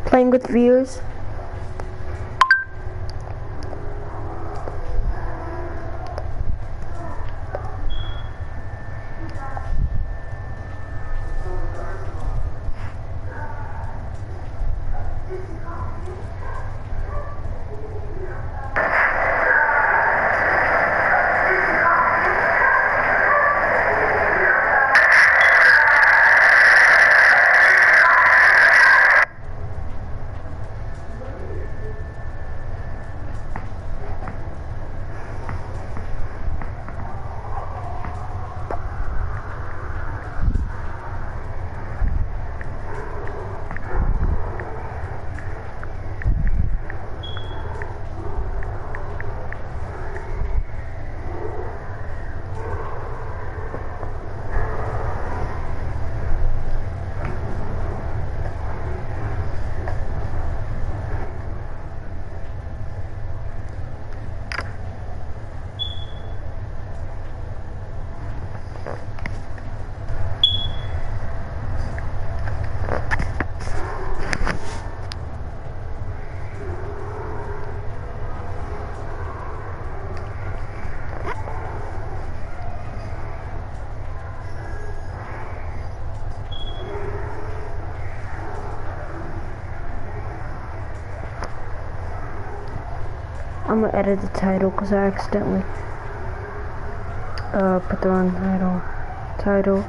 Playing with viewers. I'm gonna edit the title because I accidentally put the wrong title.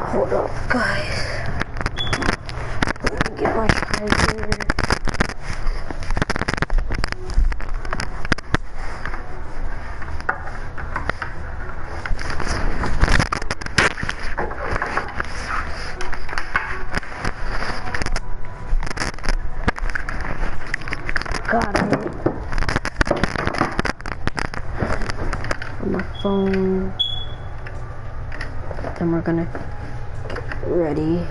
Hold up, guys. Let me get my charger. Got it. On my phone. Then we're gonna get ready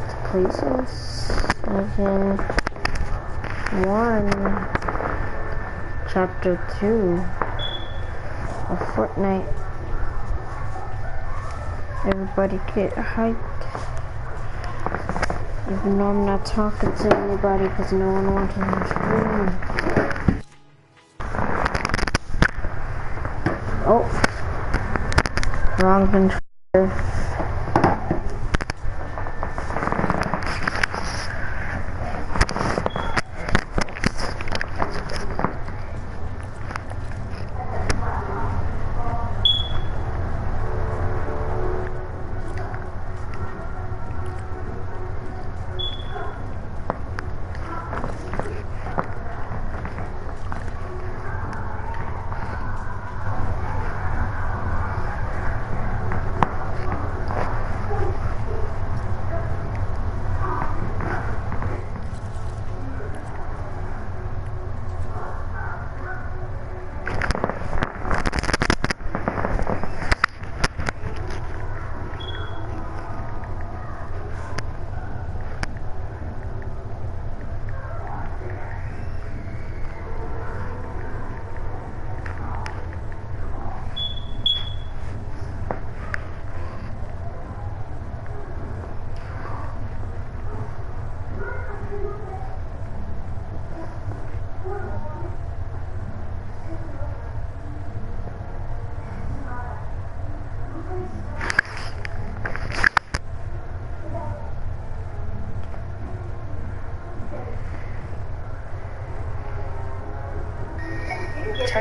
to play some 1chapter 2 of Fortnite. Everybody get hyped. Even though I'm not talking to anybody because no one wants to stream. Oh, wrong controller.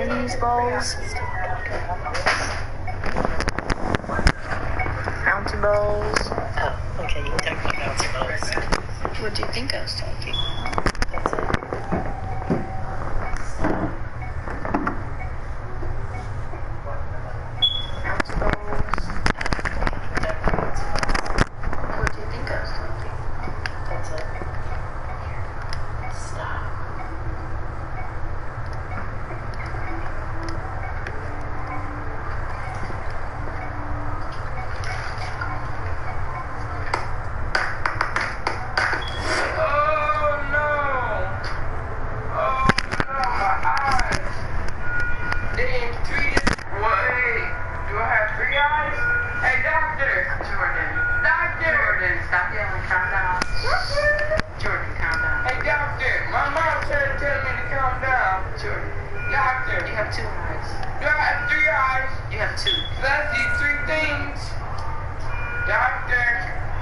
Chinese balls. Bouncy balls. Oh, okay, you talking about bouncy balls. What do you think I was talking? That's it. Bouncy balls. What do you think I was talking? That's it. Stop.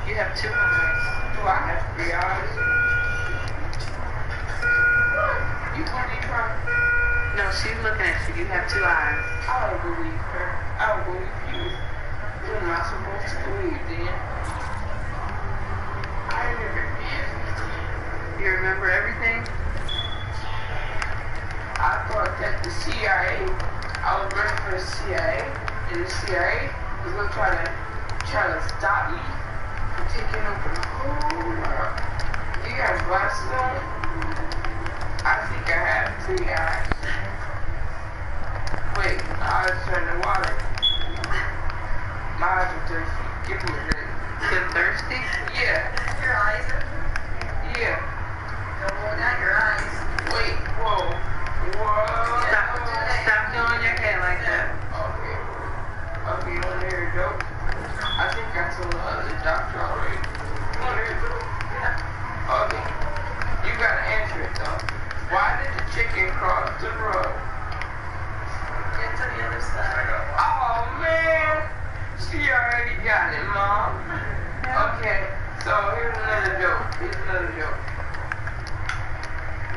You have 2 eyes. Do I have 3 eyes? You told me try. No, she's looking at you. You have 2 eyes. I don't believe her. I don't believe you. You're not supposed to believe then. I never did. You remember everything? I thought that the CIA, I was running for the CIA, and the CIA was going to try to stop me from taking over the whole world. You got glasses on? I think I have 3 eyes. Wait, my eyes turn to water. My eyes are thirsty. Give me a drink. They're thirsty? Yeah. Your eyes are thirsty? Yeah. No, not your eyes. Wait, whoa. Whoa. Stop doing your hair like that. Okay. Okay, you want to hear a joke? I think I told the other doctor already. You want to hear a joke? Yeah. Okay. You gotta answer it though. Why did the chicken cross the road? Get to the other side. Oh man! She already got it, Mom. Yeah. Okay, so here's another joke.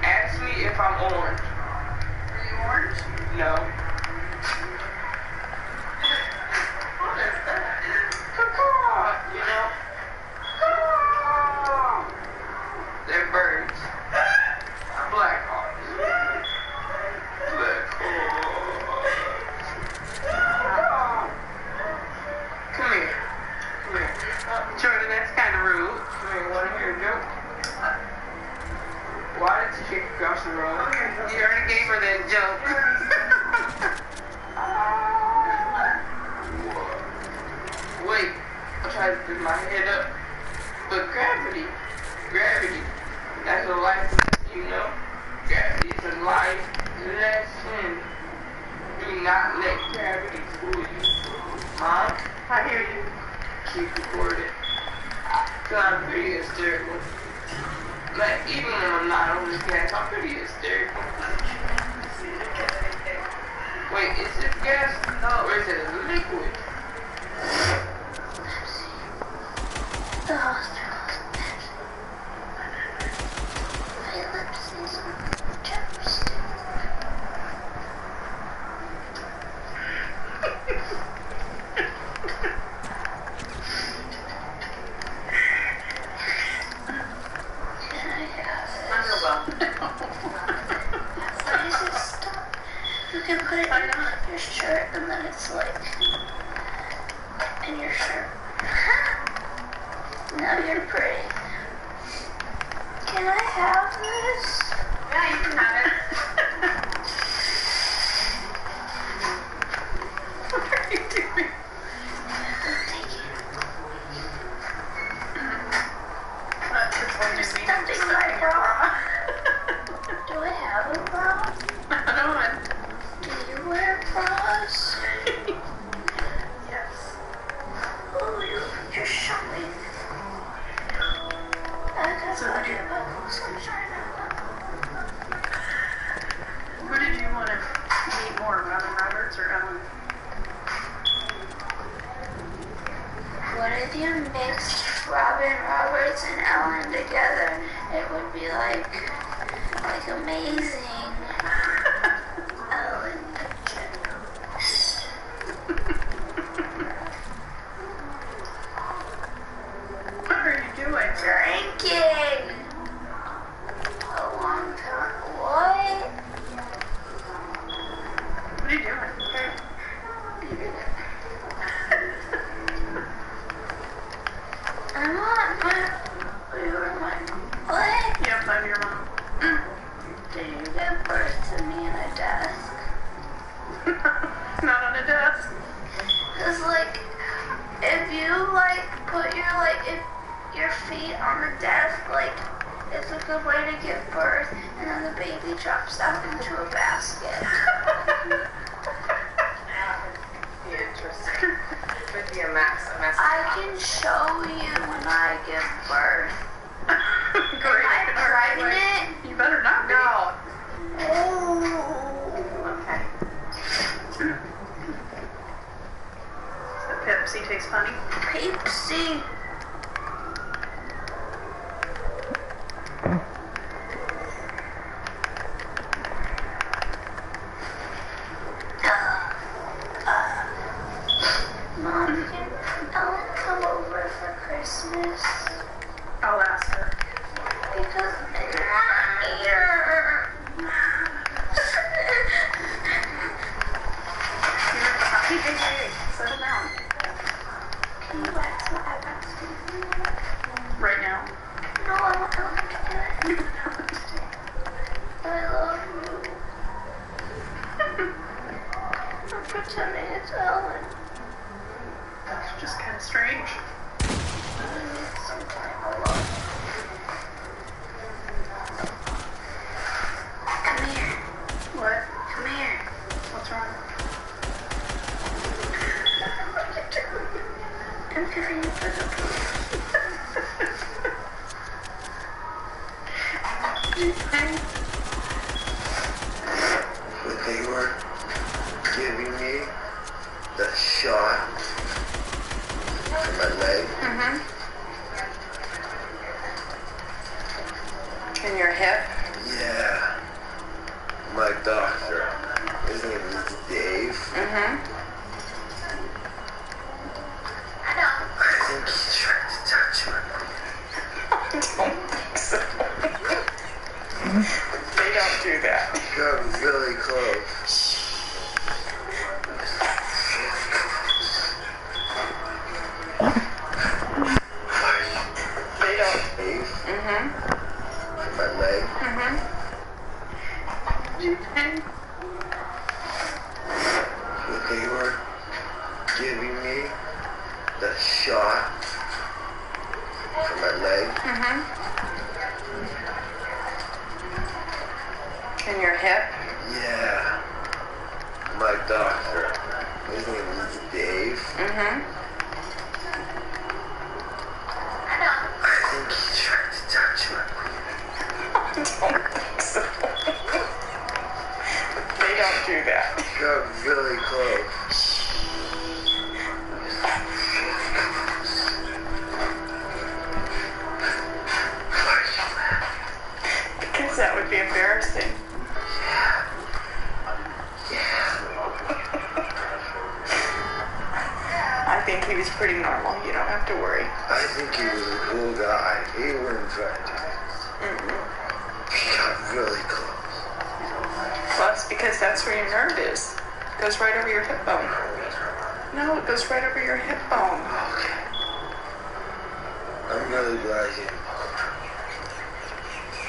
Ask me if I'm orange. Are you orange? No. What is that? Caw, you know? Caw. They're birds. Black hawks. Black hawks. Come here. Jordan, that's kind of rude. Come here, wanna hear a joke? Why did you kick across the road? You already gave her that joke. Wait, I'm trying to put my head up. But gravity, that's a life lesson, you know? Gravity is a life lesson. Do not let gravity fool you. Mom, I hear you. Keep recording. Cause I'm pretty hysterical. Like, even when I'm not on this gas, I'm pretty hysterical. Wait, is it gas? Or is it a liquid? The hospital's best. My lips need some chapstick. You can put it on your shirt and then it's like in your shirt. Now you're pretty. Can I have this? Yeah, you can have it. What are you doing? Thank you. There's nothing in my bra. Do I have a bra? I don't know. Do you wear bras? Yes. Oh, you're showing. I got body bubbles. I'm trying to. Who did you want to meet more, Robin Roberts or Ellen? What if you mixed Robin Roberts and Ellen together? It would be like amazing. Ellen. talking. A long time. What? What are you doing? I'm not my. What? Yep, I'm your mom. Did you give birth to me in a desk? Not on a desk. Cause like, if you like put your if your feet on the desk, like it's a good way to give birth, and then the baby drops out into a basket. Interesting. Could be a mess. I can show you when I give birth. Great. Am I pregnant? You better not be. No. Oh. Okay. The Pepsi tastes funny. Pepsi. Mom, can Ellen come over for Christmas? I'll ask her. Because I'm not here. Hey, settle down. Can you wax my eyebrows? Right now. No, I want Ellen to do it. I love you. I'm pretending it's Ellen. It's just kind of strange. I need some time alone. Come here. What? Come here. What's wrong? I'm giving you a present. When they were giving me the shot for my leg, In your hip? yeah, my doctor, his name is Dave. I think he tried to touch my They don't do that. He got really close. They don't. Dave, for my leg, when they were giving me the shot for my leg, In your hip? yeah, my doctor, his name is Dave. I think he tried to touch my They don't do that. He got really close. Because that would be embarrassing. I think he was pretty normal. You don't have to worry. I think he was a cool guy. He wouldn't try to. He got really close. Well, it's because that's where your nerve is. It goes right over your hip bone. No, it goes right over your hip bone. Okay. I'm really glad you.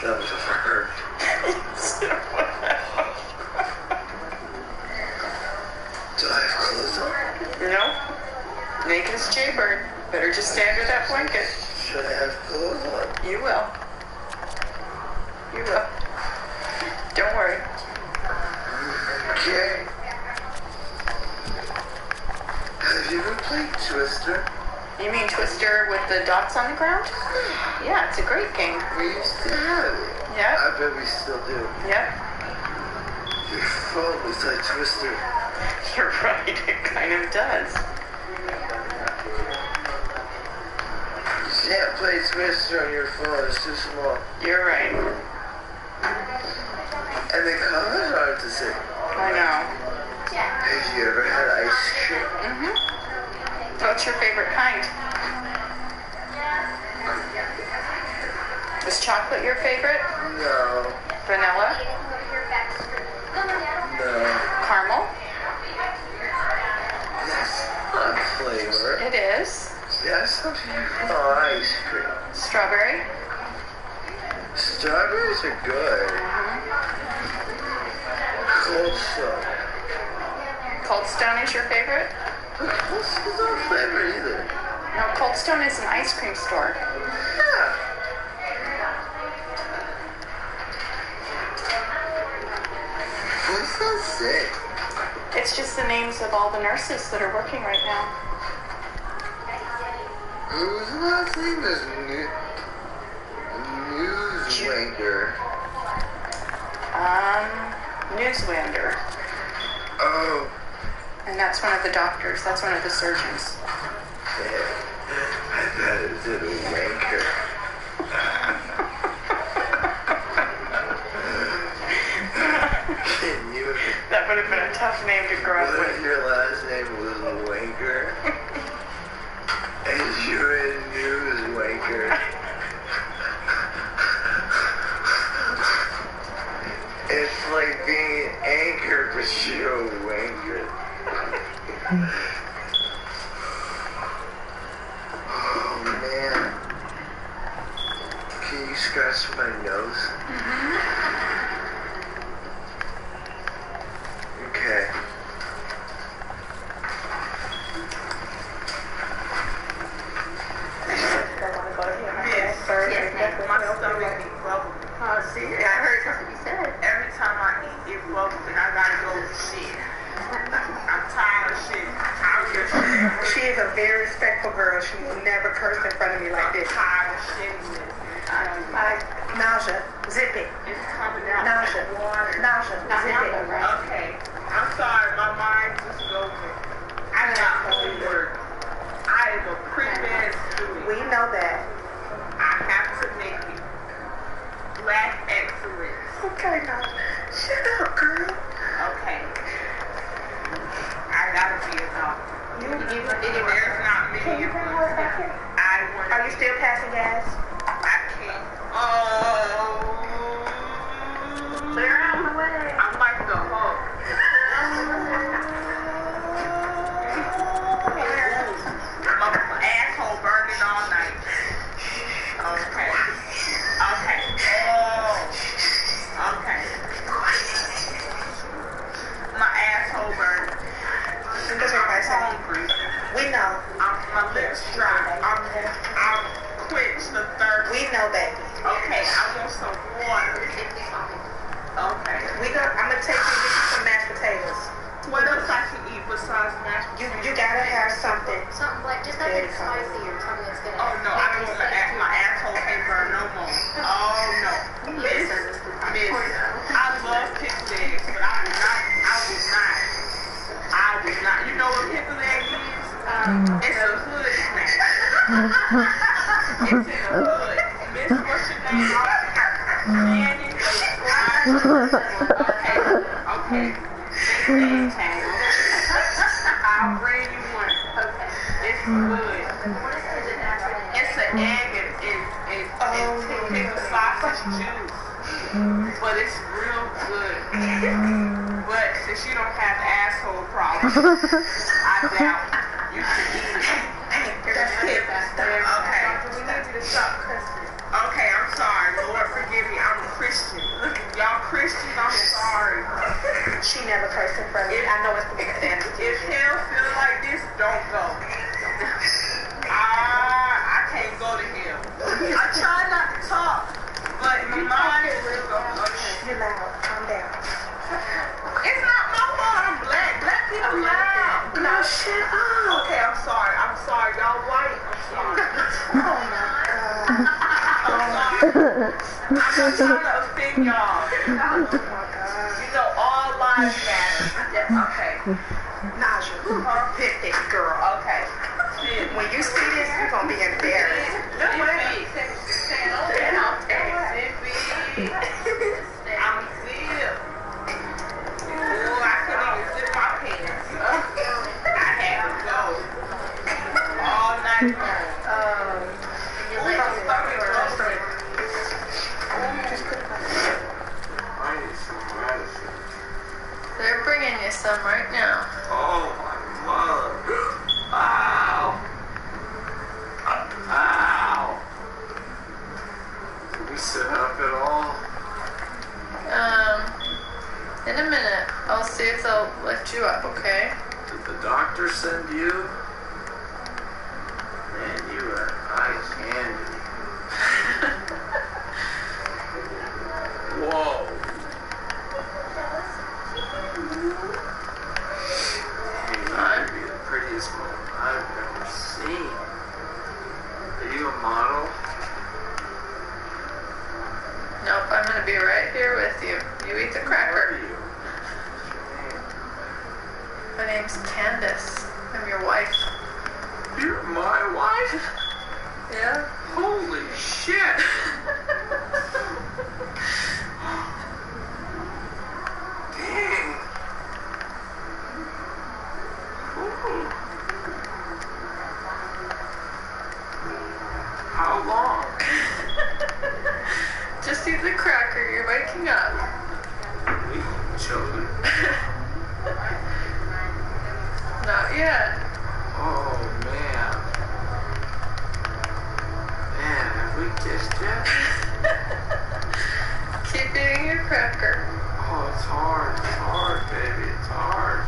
That was a hurt. Do I have clothes on? No. Naked as Jaybird. Better just stay under that blanket. Should I have clothes on? You will. You will. Don't worry. Okay. Have you ever played Twister? You mean Twister with the dots on the ground? Yeah, it's a great game. We used to have it. Yep. I bet we still do. Yep. Your phone looks like Twister. You're right. It kind of does. You can't play Twister on your phone. It's too small. You're right. And the colors are hard to see. I know. Have you ever had ice cream? What's your favorite kind? Is chocolate your favorite? No. Vanilla? No. Caramel? That's not flavor. It is. That's something you put on ice cream. Strawberry? Strawberries are good. Cold Stone. Cold Stone is your favorite? This is no flavor either. No, Cold Stone is an ice cream store. Yeah. What's that say? It's just the names of all the nurses that are working right now. Whose last name is Newswanker? Newswander. Oh. And that's one of the doctors. That's one of the surgeons. I thought it said wanker. Can you? That would have been a tough name to grow up What with. if your last name was Wanker? And you're a news wanker. It's like being an anchor, but you're a wanker. Oh man. Can you scratch my nose? Okay. My stomach be bubbling. Oh, see, I heard what you said. Every time I eat, it bubbles and I gotta go shit. I'm tired of shit. She is a very respectful girl. She will never curse in front of me like this. I'm tired of shit. Nausea, zip it. It's coming out. Nausea, nausea, zip it. Okay. I'm sorry, my mind just goes. I got homework. I am a pre-med student. We know that. I have to make it. Black excellence. Okay, now, shut up, girl. Okay. I gotta be a doctor. There's not many of us. I want. Are you still passing gas? I can't. Oh. Clear out the way. I'm like the Hulk. My asshole burning all night. Okay. Okay. Oh. Okay. My asshole burning. Because everybody said, Hungry. we know. My lips dry. I'm quenched the thirst. We know, baby. Okay, I want some water. Okay. I'm going to take you to get you some mashed potatoes. What else I can eat besides mashed potatoes? You got to have something. Something like just nothing spicy or something that's gonna. Oh no, I don't want my asshole can't burn no more. Oh no. Miss, I love pickled eggs, but I will not. You know what pickled egg is? It's a hood snack. It's in the hood. Miss, what's your name? Shannon. Okay. I'll bring you one. Okay. It's good. It's an egg and pickled sausage juice. But it's real good. But since you don't have asshole problems, I doubt you can eat it. That's it. Okay. We need you to stop cussing. Okay, I'm sorry. Lord, forgive me. I'm a Christian. Y'all Christians, I'm sorry. She never cursed in front of me. I know it's the big standard. If hell feels like this, don't go. I can't go to hell. I try not to talk, but my mind will go. Okay. You're loud. Calm down. It's not my fault. I'm black. Black people loud. No, shut up. Okay, I'm sorry. Y'all white. I'm sorry. Oh, my God. I'm not trying to offend y'all. Oh, my God. You know, all lives matter. Okay. Nausea. Hit this girl. Okay. When you see this, you're going to be embarrassed. Look what I'm zip. Oh, I couldn't even zip my pants. I had to go. All night long. My stomach broke. some right now. Oh my mother. Ow. Ow. Can we sit up at all? In a minute. I'll see if they'll lift you up, okay? Did the doctor send you? Man, you are eye candy. Whoa. You might be the prettiest woman I've ever seen. Are you a model? Nope, I'm gonna be right here with you. You eat the Who are cracker. you? My name's Candace. I'm your wife. You're my wife? Yeah? Holy shit! Dang. Ooh. How long? Just eat the cracker. You're waking up. We children. Not yet. Oh man. Man, have we kissed yet? Keep eating your cracker. Oh, it's hard. It's hard, baby. It's hard.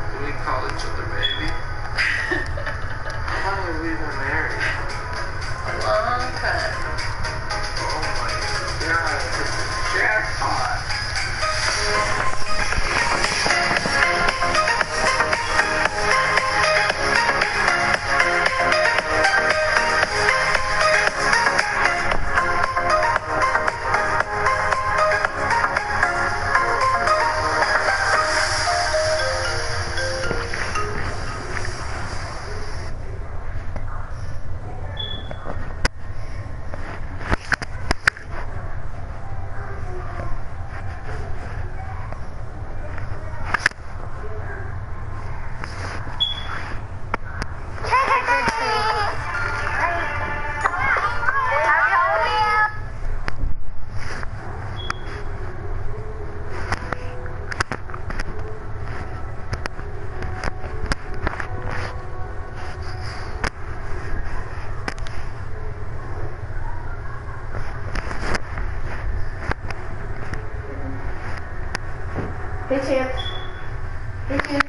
Do we call each other baby? How long have we been married? A long time. Oh my god, this is jackpot. Hey, Champ. Hey, Champ.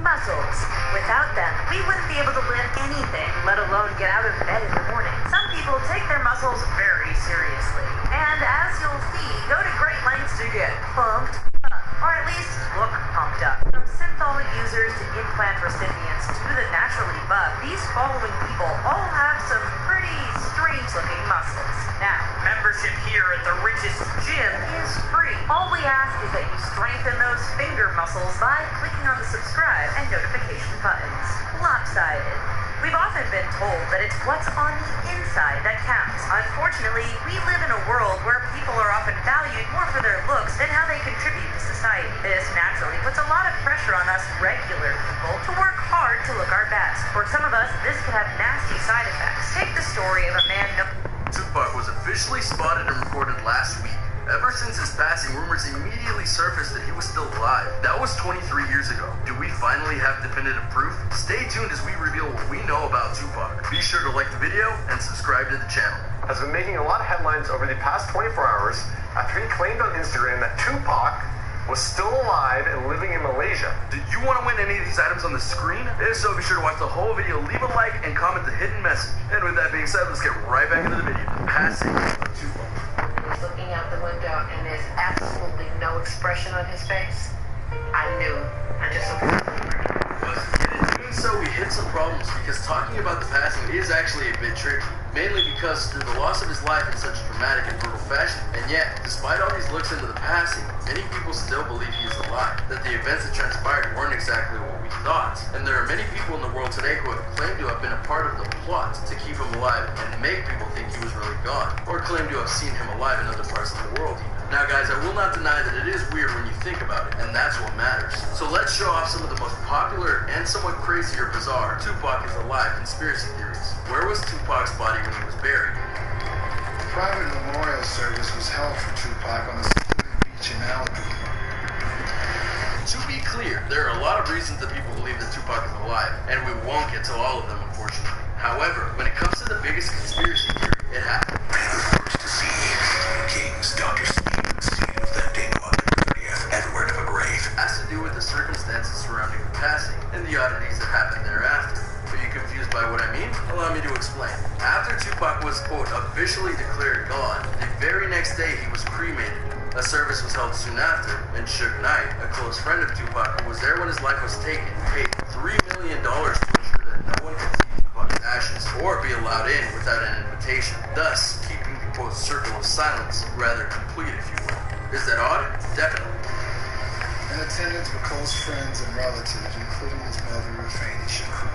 Muscles. Without them, we wouldn't be able to lift anything, let alone get out of bed in the morning. Some people take their muscles very seriously, and as you'll see, go to great lengths to get pumped up, or at least look pumped up. From synthol users to implant recipients to the naturally buff, these following people all have some pretty strange-looking muscles. Now, membership here at the richest gym is free. All we ask is that you strengthen those finger muscles by clicking on the subscribe and notification buttons. Lopsided. We've often been told that it's what's on the inside that counts. Unfortunately, we live in a world where people are often valued more for their looks than how they contribute to society. This naturally puts a lot of pressure on us regular people to work hard to look our best. For some of us, this could have nasty side effects. Take the story of a man Tupac was officially spotted and recorded last week. Ever since his passing, rumors immediately surfaced that he was still alive. That was 23 years ago. Do we finally have definitive proof? Stay tuned as we reveal what we know about Tupac. Be sure to like the video and subscribe to the channel. Has been making a lot of headlines over the past 24 hours after he claimed on Instagram that Tupac was still alive and living in Malaysia. Do you want to win any of these items on the screen? If so, be sure to watch the whole video, leave a like, and comment the hidden message. And with that being said, let's get right back into the video. The passing of Tupac. He's looking out the window and there's absolutely no expression on his face. I knew. I just looked at him. But in doing so, we hit some problems because talking about the passing is actually a bit tricky. Mainly because through the loss of his life in such a dramatic and brutal fashion. And yet, despite all these looks into the passing, many people still believe he is alive, that the events that transpired weren't exactly what we thought. And there are many people in the world today who have claimed to have been a part of the plot to keep him alive and make people think he was really gone, or claim to have seen him alive in other parts of the world even. Now guys, I will not deny that it is weird when you think about it, and that's what matters. So let's show off some of the most popular and somewhat crazy or bizarre Tupac is alive conspiracy theories. Where was Tupac's body when he was buried? A private memorial service was held for Tupac on the secluded beach in Malibu. To be clear, there are a lot of reasons that people believe that Tupac is alive, and we won't get to all of them unfortunately. However, when it comes to the biggest conspiracy theory, it happened. First to see King's Dr. Stevens seen lifting on the 30th and word of a grave. Has to do with the circumstances surrounding the passing and the oddities that happened thereafter. Are you confused by what I mean? Allow me to explain. After Tupac was, quote, officially declared gone, the very next day he was cremated. A service was held soon after, and Suge Knight, a close friend of Tupac who was there when his life was taken, paid $3 million to ensure that no one could see Tupac's ashes or be allowed in without an invitation, thus keeping the quote circle of silence rather complete, if you will. Is that odd? Definitely. In attendance were close friends and relatives, including his mother, Fanny Shakur.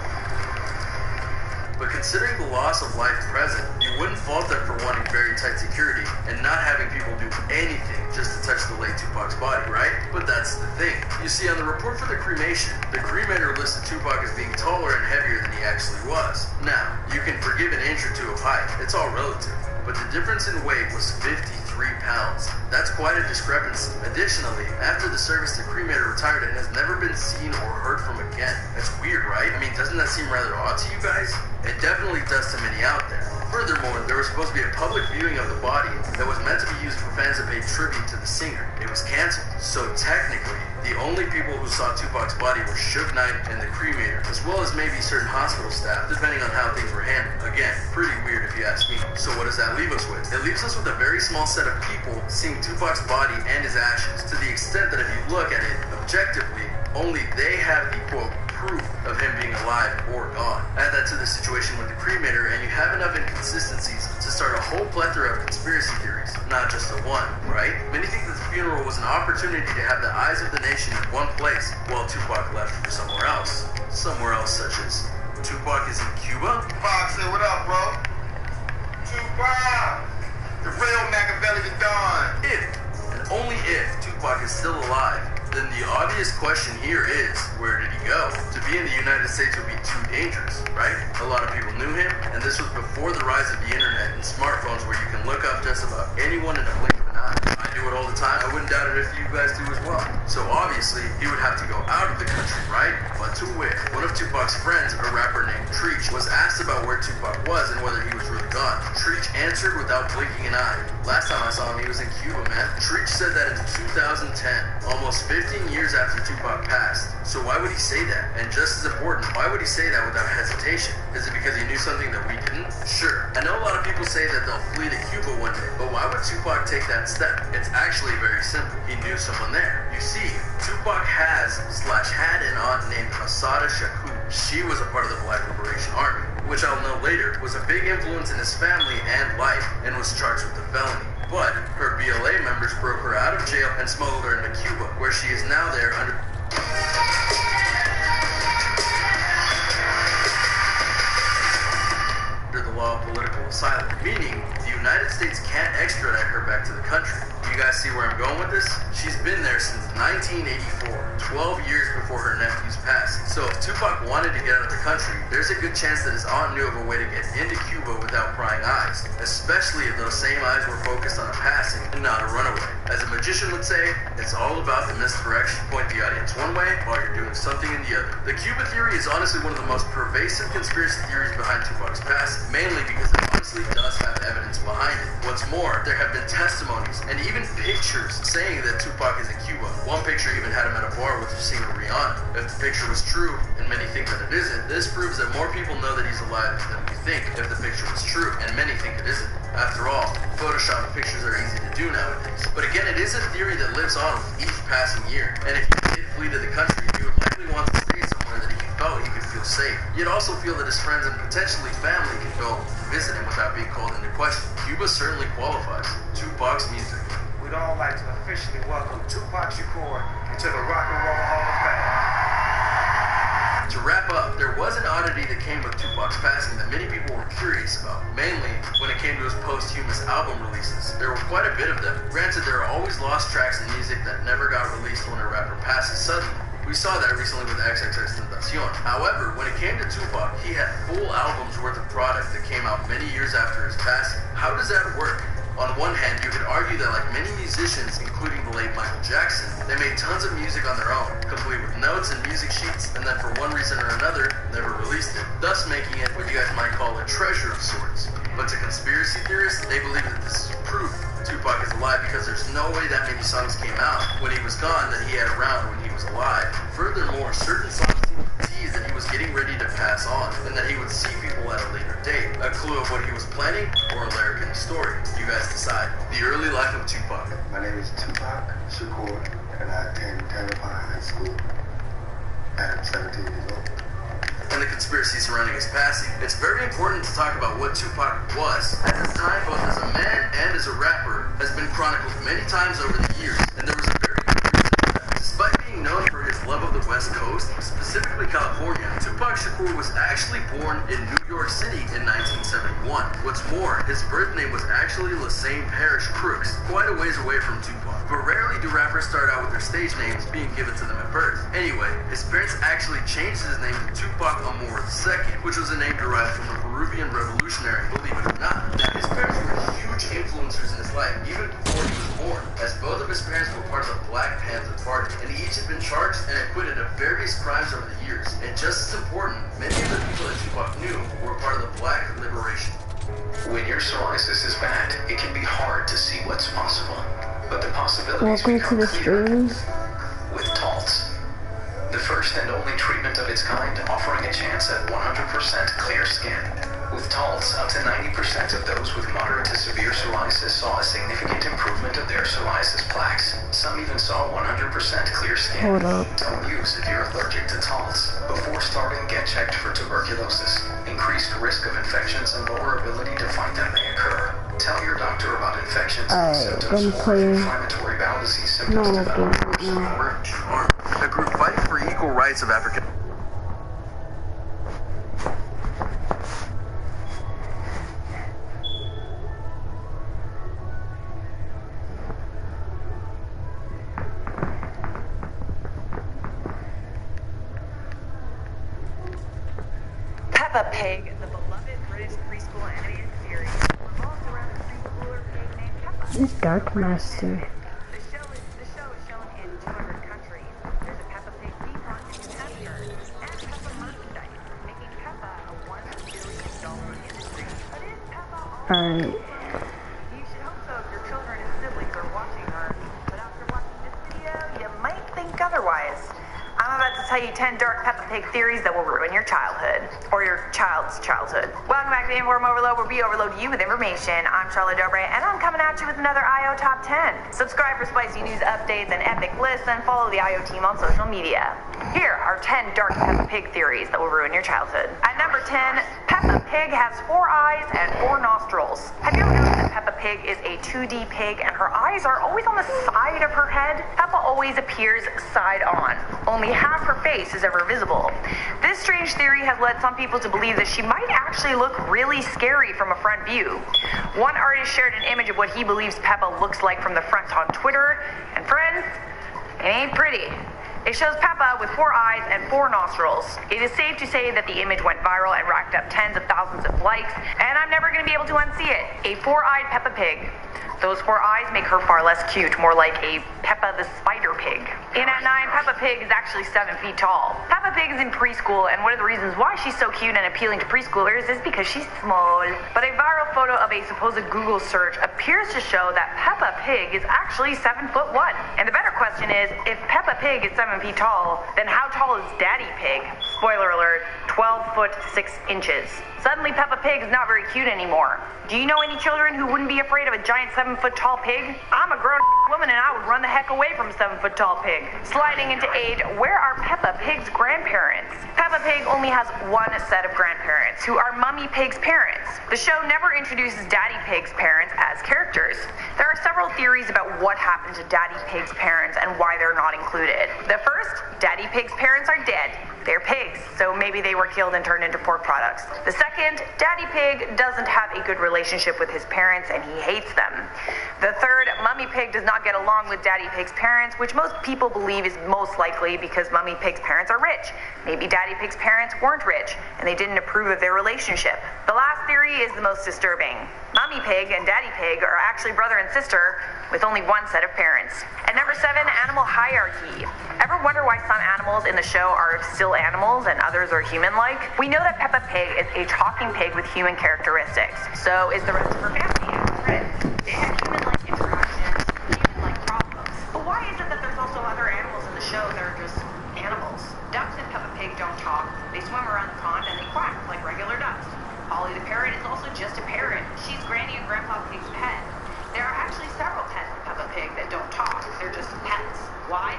But considering the loss of life present, you wouldn't fault them for wanting very tight security and not having people do anything just to touch the late Tupac's body, right? But that's the thing. You see, on the report for the cremation, the cremator listed Tupac as being taller and heavier than he actually was. Now, you can forgive an inch or two of height, it's all relative. But the difference in weight was 53 pounds. That's quite a discrepancy. Additionally, after the service, the cremator retired and has never been seen or heard from again. That's weird, right? I mean, doesn't that seem rather odd to you guys? It definitely does to many out there. Furthermore, there was supposed to be a public viewing of the body that was meant to be used for fans that paid tribute to the singer. It was canceled. So technically, the only people who saw Tupac's body were Suge Knight and the cremator, as well as maybe certain hospital staff, depending on how things were handled. Again, pretty weird if you ask me. So what does that leave us with? It leaves us with a very small set of people seeing Tupac's body and his ashes, to the extent that if you look at it objectively, only they have the quote proof of him being alive or gone. Add that to the situation with the cremator and you have enough inconsistencies to start a whole plethora of conspiracy theories, not just the one, right? Many think that the funeral was an opportunity to have the eyes of the nation in one place while Tupac left for somewhere else. Somewhere else such as Tupac is in Cuba? Tupac, say what up, bro? Tupac! The real Machiavelli Don! If, and only if, Tupac is still alive, then the obvious question here is, where did he go? To be in the United States would be too dangerous, right? A lot of people knew him, and this was before the rise of the internet and smartphones where you can look up just about anyone in a blink of an eye. I do it all the time. I wouldn't doubt it if you guys do as well. So obviously, he would have to go out of the country, right? But to where? One of Tupac's friends, a rapper named Treach, was asked about where Tupac was and whether he was really gone. Treach answered without blinking an eye. Last time I saw him, he was in Cuba, man. Treach said that in 2010, almost 15 years after Tupac passed. So why would he say that? And just as important, why would he say that without hesitation? Is it because he knew something that we didn't? Sure. I know a lot of people say that they'll flee to Cuba one day, but why would Tupac take that step? It's actually very simple. He knew someone there. You see, Tupac had an aunt named Assata Shakur. She was a part of the Black Liberation Army, which I'll know later was a big influence in his family and life and was charged with a felony. But her BLA members broke her out of jail and smuggled her into Cuba, where she is now there under the law of political asylum, meaning the United States can't extradite her back to the country. Do you guys see where I'm going with this? She's been there since 1984, 12 years before her nephew's passing. So if Tupac wanted to get out of the country, there's a good chance that his aunt knew of a way to get into Cuba without prying eyes, especially if those same eyes were focused on a passing and not a runaway. As a magician would say, it's all about the misdirection. Point the audience one way while you're doing something in the other. The Cuba theory is honestly one of the most pervasive conspiracy theories behind Tupac's passing, mainly because it honestly does have evidence behind it. What's more, there have been testimonies and even pictures saying that Tupac is in Cuba. One picture even had him at a bar with singer Rihanna. If the picture was true, and many think that it isn't, this proves that more people know that he's alive than we think if the picture was true, and many think it isn't. After all, Photoshop pictures are easy to do nowadays. But again, it is a theory that lives on with each passing year, and if he did flee to the country, he would likely want to stay somewhere that he felt he could feel safe. You'd also feel that his friends and potentially family could go visit him without being called into question. Cuba certainly qualifies. Tupac officially welcome Tupac Shakur into the Rock and Roll Hall of Fame. To wrap up, there was an oddity that came with Tupac's passing that many people were curious about, mainly when it came to his posthumous album releases. There were quite a bit of them. Granted, there are always lost tracks in music that never got released when a rapper passes suddenly. We saw that recently with XXXTentacion. However, when it came to Tupac, he had full albums worth of product that came out many years after his passing. How does that work? On one hand, you could argue that like many musicians, including the late Michael Jackson, they made tons of music on their own, complete with notes and music sheets, and then for one reason or another, never released it, thus making it what you guys might call a treasure of sorts. But to conspiracy theorists, they believe that this is proof Tupac is alive because there's no way that many songs came out when he was gone that he had around when he was alive. Furthermore, certain songs seem to tease that he was getting ready to pass on, and that he would see people at a later date. A clue of what he was planning, or a lyric in the story. You guys decide. The early life of Tupac. My name is Tupac Shakur, and I attend Tampa High School. I'm 17 years old. And the conspiracy surrounding his passing. It's very important to talk about what Tupac was. At his time, both as a man and as a rapper, has been chronicled many times over the years, and there was a very good reason for that. Despite being known for his love of the West Coast, specifically California, Tupac Shakur was actually born in New York City in 1971. What's more, his birth name was actually Lassane Parish Crooks, quite a ways away from Tupac. But rarely do rappers start out with their stage names being given to them at birth. Anyway, his parents actually changed his name to Tupac Amor II, which was a name derived from a Peruvian revolutionary, believe it or not. Now, his parents were huge influencers in his life, even before he was born, as both of his parents were part of the Black Panther Party, and each had been charged and acquitted of various crimes over the years. And just as important, many of the people that Tupac knew were part of the Black Liberation. When your psoriasis is bad, it can be hard to see what's possible. But the possibilities become clearer with Taltz. The first and only treatment of its kind, offering a chance at 100% clear skin. With Taltz, up to 90% of those with moderate to severe psoriasis saw a significant improvement of their psoriasis plaques. Some even saw 100% clear skin. Don't use if you're allergic to Taltz. Before starting, get checked for tuberculosis, increased risk of infections, and lower ability to fight that may occur. Tell your doctor about infections and symptoms or inflammatory bowel disease symptoms develop. A group fighting for equal rights of African. Peppa Pig, the beloved British preschool animated series, revolves around a preschooler pig named Peppa. This Dark Master. The show is shown in 200 countries. There's a Peppa Pig theme park in New Hampshire, and Peppa merchandise, making Peppa a $1 billion industry. But is Peppa all Alright. You should hope so if your children and siblings are watching her. But after watching this video, you might think otherwise. I'm about to tell you 10 dark Peppa Pig theories that will ruin your childhood. Or your child's childhood. Welcome back to the Inform Overload, where we overload you with information. I'm Charlotte Dobre, and I'm coming at you with another IO Top 10. Subscribe for spicy news updates and epic lists, and follow the IO team on social media. Here are 10 dark Peppa Pig theories that will ruin your childhood. At number 10, Peppa Pig has 4 eyes and 4 nostrils. Have you ever noticed that Peppa Pig is a 2D pig and her eyes are always on the side of her head? Peppa always appears side on. Only half her face is ever visible. This strange theory has led some people to believe that she might actually look really scary from a front view. One artist shared an image of what he believes Peppa looks like from the front on Twitter, and friends, it ain't pretty. It shows Peppa with 4 eyes and 4 nostrils. It is safe to say that the image went viral and racked up tens of thousands of likes, and I'm never going to be able to unsee it. A 4-eyed Peppa Pig. Those 4 eyes make her far less cute, more like a Peppa the Spider Pig. In at 9, Peppa Pig is actually 7 feet tall. Peppa Pig is in preschool, and one of the reasons why she's so cute and appealing to preschoolers is because she's small. But a viral photo of a supposed Google search appears to show that Peppa Pig is actually 7'1". And the better question is, if Peppa Pig is 7 feet tall, then how tall is Daddy Pig? Spoiler alert, 12 foot 6 inches. Suddenly Peppa Pig is not very cute anymore. Do you know any children who wouldn't be afraid of a giant 7-foot tall pig? I'm a grown woman and I would run the heck away from a 7-foot tall pig. Sliding into age, where are Peppa Pig's grandparents? Peppa Pig only has one set of grandparents. parents, who are Mummy Pig's parents. The show never introduces Daddy Pig's parents as characters. There are several theories about what happened to Daddy Pig's parents and why they're not included. The first, Daddy Pig's parents are dead. They're pigs, so maybe they were killed and turned into pork products. The second, Daddy Pig doesn't have a good relationship with his parents and he hates them. The third, Mummy Pig does not get along with Daddy Pig's parents, which most people believe is most likely because Mummy Pig's parents are rich. Maybe Daddy Pig's parents weren't rich and they didn't approve of their relationship. The last theory is the most disturbing. Mummy Pig and Daddy Pig are actually brother and sister with only one set of parents. At number 7, animal hierarchy. Ever wonder why some animals in the show are still animals and others are human-like? We know that Peppa Pig is a talking pig with human characteristics. So is the rest of her family and friends. They have human-like interactions, human-like problems. But why is it that there's also other animals in the show that are just animals? Ducks and Peppa Pig don't talk. They swim around the pond and they quack like regular ducks. Polly the parrot is also just a parrot. She's Granny and Grandpa Pig's pet. There are actually several pets in Peppa Pig that don't talk. They're just pets. Why?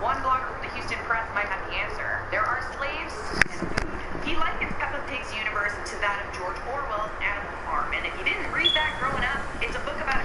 One blogger from the Houston Press might have the answer. There are slaves and food. He likens Peppa Pig's universe to that of George Orwell's Animal Farm. And if you didn't read that growing up, it's a book about